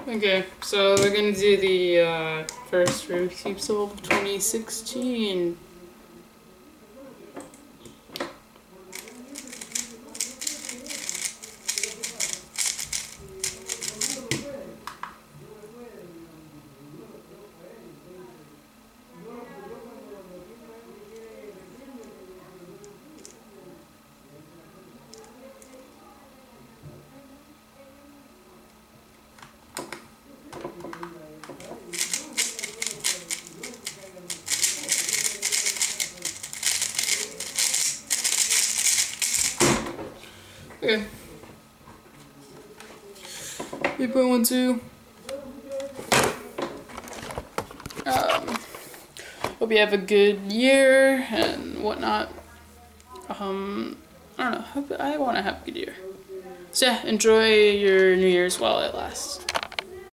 Okay, so we're gonna do the first Rubik's Cube solve of 2016. Okay. 8.12. Hope you have a good year and whatnot. I don't know. I want to have a good year. So yeah, enjoy your New Year's while it lasts.